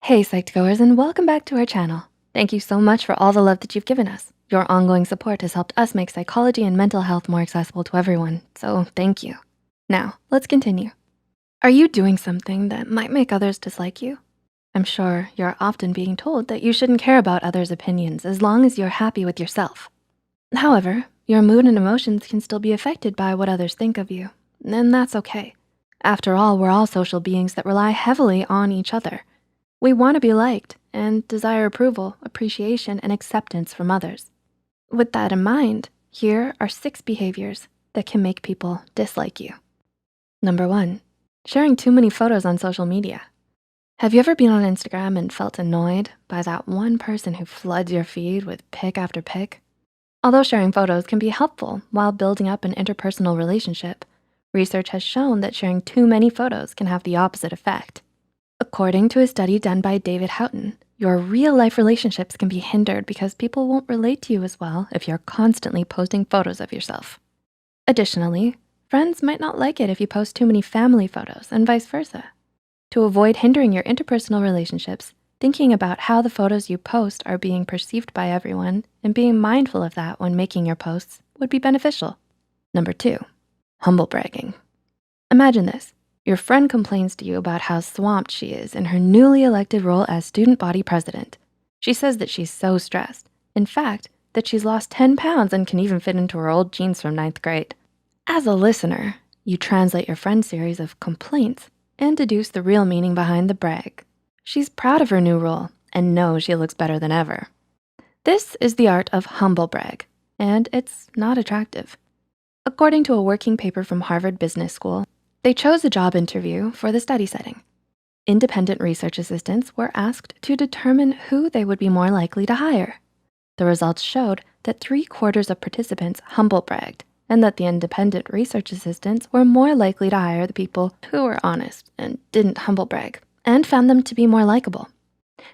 Hey Psych2Goers, and welcome back to our channel. Thank you so much for all the love that you've given us. Your ongoing support has helped us make psychology and mental health more accessible to everyone, so thank you. Now, let's continue. Are you doing something that might make others dislike you? I'm sure you're often being told that you shouldn't care about others' opinions as long as you're happy with yourself. However, your mood and emotions can still be affected by what others think of you, and that's okay. After all, we're all social beings that rely heavily on each other. We wanna be liked and desire approval, appreciation, and acceptance from others. With that in mind, here are 6 behaviors that can make people dislike you. Number 1, sharing too many photos on social media. Have you ever been on Instagram and felt annoyed by that one person who floods your feed with pic after pic? Although sharing photos can be helpful while building up an interpersonal relationship, research has shown that sharing too many photos can have the opposite effect. According to a study done by David Houghton, your real-life relationships can be hindered because people won't relate to you as well if you're constantly posting photos of yourself. Additionally, friends might not like it if you post too many family photos and vice versa. To avoid hindering your interpersonal relationships, thinking about how the photos you post are being perceived by everyone and being mindful of that when making your posts would be beneficial. Number 2, humble bragging. Imagine this. Your friend complains to you about how swamped she is in her newly elected role as student body president. She says that she's so stressed. In fact, that she's lost 10 pounds and can even fit into her old jeans from 9th grade. As a listener, you translate your friend's series of complaints and deduce the real meaning behind the brag. She's proud of her new role and knows she looks better than ever. This is the art of humble brag, and it's not attractive. According to a working paper from Harvard Business School, they chose a job interview for the study setting. Independent research assistants were asked to determine who they would be more likely to hire. The results showed that 3/4 of participants humble bragged, and that the independent research assistants were more likely to hire the people who were honest and didn't humble brag, and found them to be more likable.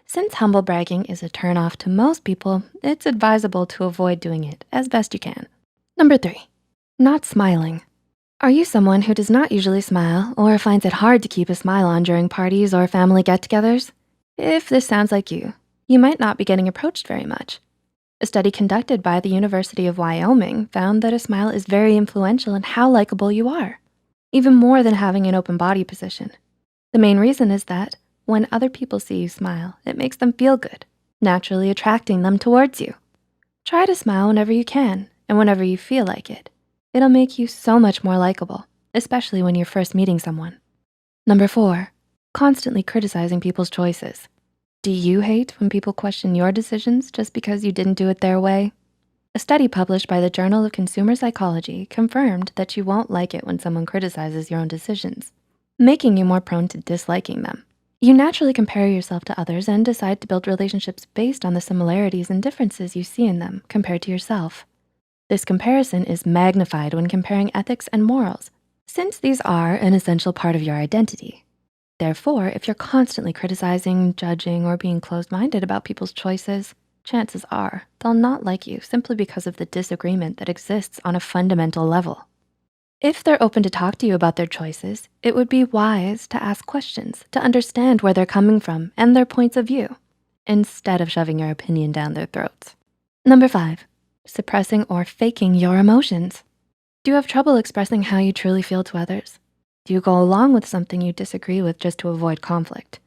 Since humble bragging is a turnoff to most people, it's advisable to avoid doing it as best you can. Number 3, not smiling. Are you someone who does not usually smile or finds it hard to keep a smile on during parties or family get-togethers? If this sounds like you might not be getting approached very much. A study conducted by the University of Wyoming found that a smile is very influential in how likable you are, even more than having an open body position. The main reason is that when other people see you smile, it makes them feel good, naturally attracting them towards you. Try to smile whenever you can and whenever you feel like it. It'll make you so much more likable, especially when you're first meeting someone. Number 4, constantly criticizing people's choices. Do you hate when people question your decisions just because you didn't do it their way? A study published by the Journal of Consumer Psychology confirmed that you won't like it when someone criticizes your own decisions, making you more prone to disliking them. You naturally compare yourself to others and decide to build relationships based on the similarities and differences you see in them compared to yourself. This comparison is magnified when comparing ethics and morals, since these are an essential part of your identity. Therefore, if you're constantly criticizing, judging, or being closed-minded about people's choices, chances are they'll not like you simply because of the disagreement that exists on a fundamental level. If they're open to talk to you about their choices, it would be wise to ask questions to understand where they're coming from and their points of view, instead of shoving your opinion down their throats. Number 5, suppressing or faking your emotions. Do you have trouble expressing how you truly feel to others? Do you go along with something you disagree with just to avoid conflict?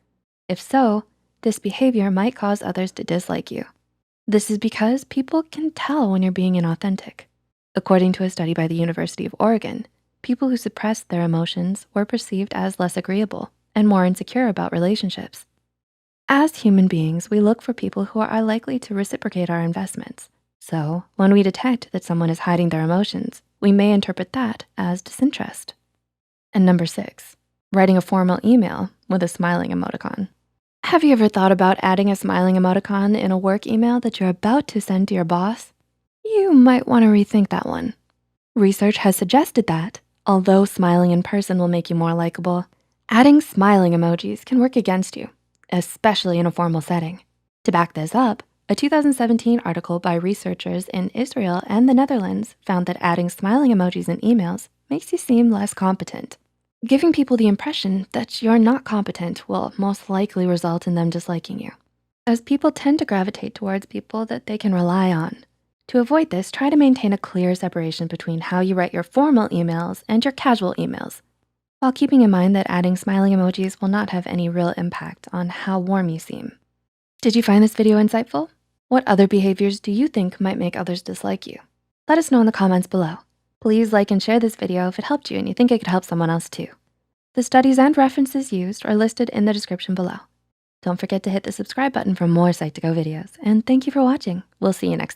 If so, this behavior might cause others to dislike you. This is because people can tell when you're being inauthentic. According to a study by the University of Oregon, people who suppressed their emotions were perceived as less agreeable and more insecure about relationships. As human beings, we look for people who are likely to reciprocate our investments. So when we detect that someone is hiding their emotions, we may interpret that as disinterest. And number 6, writing a formal email with a smiling emoticon. Have you ever thought about adding a smiling emoticon in a work email that you're about to send to your boss? You might wanna rethink that one. Research has suggested that, although smiling in person will make you more likable, adding smiling emojis can work against you, especially in a formal setting. To back this up, a 2017 article by researchers in Israel and the Netherlands found that adding smiling emojis in emails makes you seem less competent. Giving people the impression that you're not competent will most likely result in them disliking you, as people tend to gravitate towards people that they can rely on. To avoid this, try to maintain a clear separation between how you write your formal emails and your casual emails, while keeping in mind that adding smiley emojis will not have any real impact on how warm you seem. Did you find this video insightful? What other behaviors do you think might make others dislike you? Let us know in the comments below. Please like and share this video if it helped you and you think it could help someone else too. The studies and references used are listed in the description below. Don't forget to hit the subscribe button for more Psych2Go videos, and thank you for watching. We'll see you next time.